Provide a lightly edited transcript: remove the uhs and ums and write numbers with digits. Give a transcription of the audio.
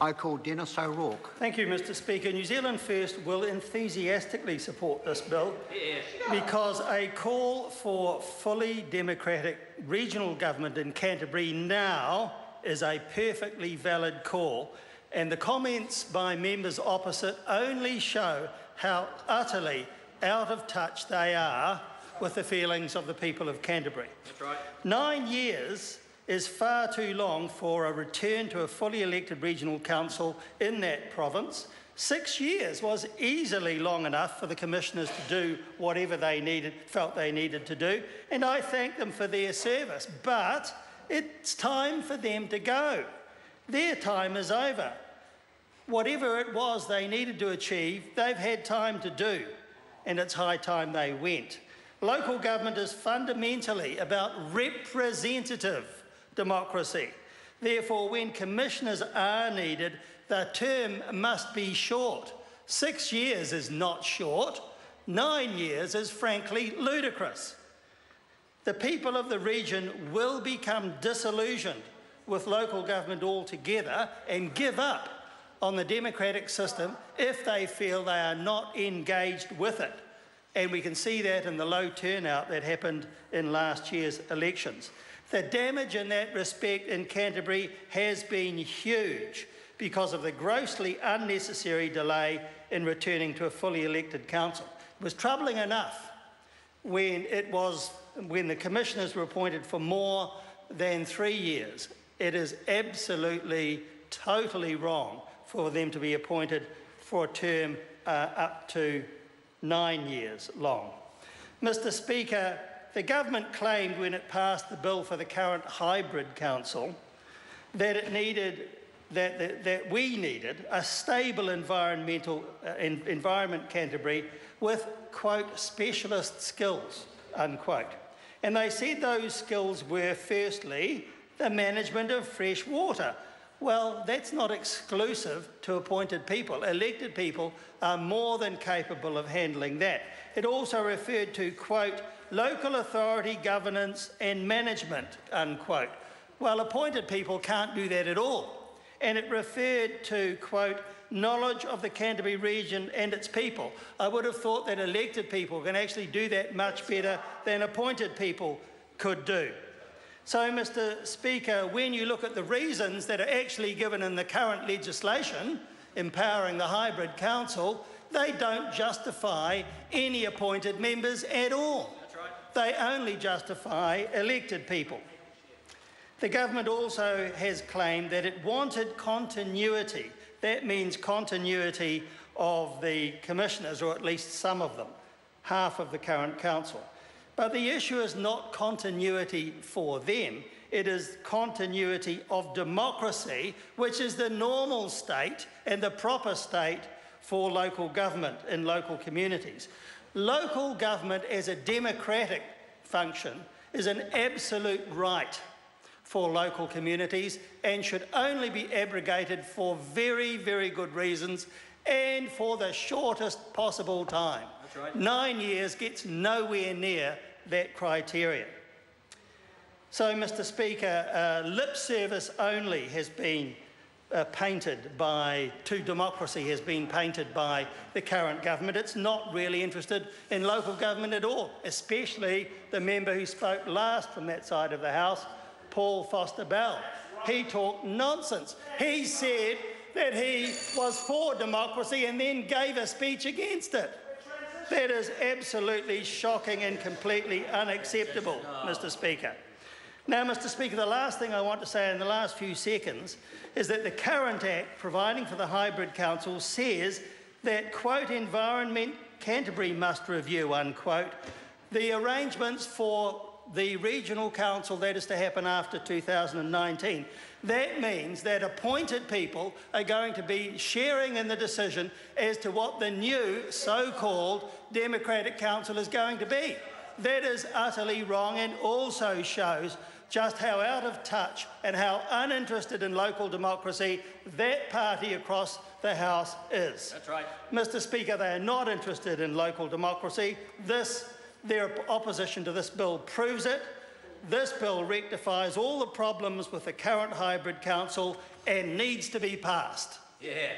I call Dennis O'Rourke. Thank you, Mr Speaker. New Zealand First will enthusiastically support this bill because a call for fully democratic regional government in Canterbury now is a perfectly valid call, and the comments by members opposite only show how utterly out of touch they are with the feelings of the people of Canterbury. That's right. 9 years is far too long for a return to a fully elected regional council in that province. 6 years was easily long enough for the commissioners to do whatever they felt they needed to do, and I thank them for their service. But it's time for them to go. Their time is over. Whatever it was they needed to achieve, they've had time to do, and it's high time they went. Local government is fundamentally about representative democracy. Therefore, when commissioners are needed, the term must be short. 6 years is not short. 9 years is frankly ludicrous. The people of the region will become disillusioned with local government altogether and give up on the democratic system if they feel they are not engaged with it. And we can see that in the low turnout that happened in last year's elections. The damage in that respect in Canterbury has been huge because of the grossly unnecessary delay in returning to a fully elected council. It was troubling enough when the commissioners were appointed for more than 3 years. It is absolutely, totally wrong for them to be appointed for a term up to 9 years long. Mr Speaker, the government claimed when it passed the bill for the current hybrid council that we needed a stable environment Canterbury with, quote, specialist skills, unquote. And they said those skills were, firstly, the management of fresh water. Well, that's not exclusive to appointed people. Elected people are more than capable of handling that. It also referred to, quote, local authority governance and management, unquote. Well, appointed people can't do that at all. And it referred to, quote, knowledge of the Canterbury region and its people. I would have thought that elected people can actually do that much better than appointed people could do. So, Mr Speaker, when you look at the reasons that are actually given in the current legislation empowering the hybrid council, they don't justify any appointed members at all. That's right. They only justify elected people. The government also has claimed that it wanted continuity. That means continuity of the commissioners, or at least some of them, half of the current council. But the issue is not continuity for them, it is continuity of democracy, which is the normal state and the proper state for local government in local communities. Local government as a democratic function is an absolute right for local communities and should only be abrogated for very, very good reasons and for the shortest possible time. That's right. 9 years gets nowhere near that criteria. So, Mr Speaker, lip service only has been to democracy has been painted by the current government. It's not really interested in local government at all, especially the member who spoke last from that side of the House, Paul Foster-Bell. He talked nonsense. He said that he was for democracy and then gave a speech against it. That is absolutely shocking and completely unacceptable, Mr Speaker. Now, Mr Speaker, the last thing I want to say in the last few seconds is that the current Act providing for the hybrid council says that, quote, Environment Canterbury must review, unquote, the arrangements for the regional council that is to happen after 2019. That means that appointed people are going to be sharing in the decision as to what the new so-called democratic council is going to be. That is utterly wrong and also shows just how out of touch and how uninterested in local democracy that party across the House is. That's right. Mr Speaker, they are not interested in local democracy. Their opposition to this bill proves it. This bill rectifies all the problems with the current hybrid council and needs to be passed. Yeah.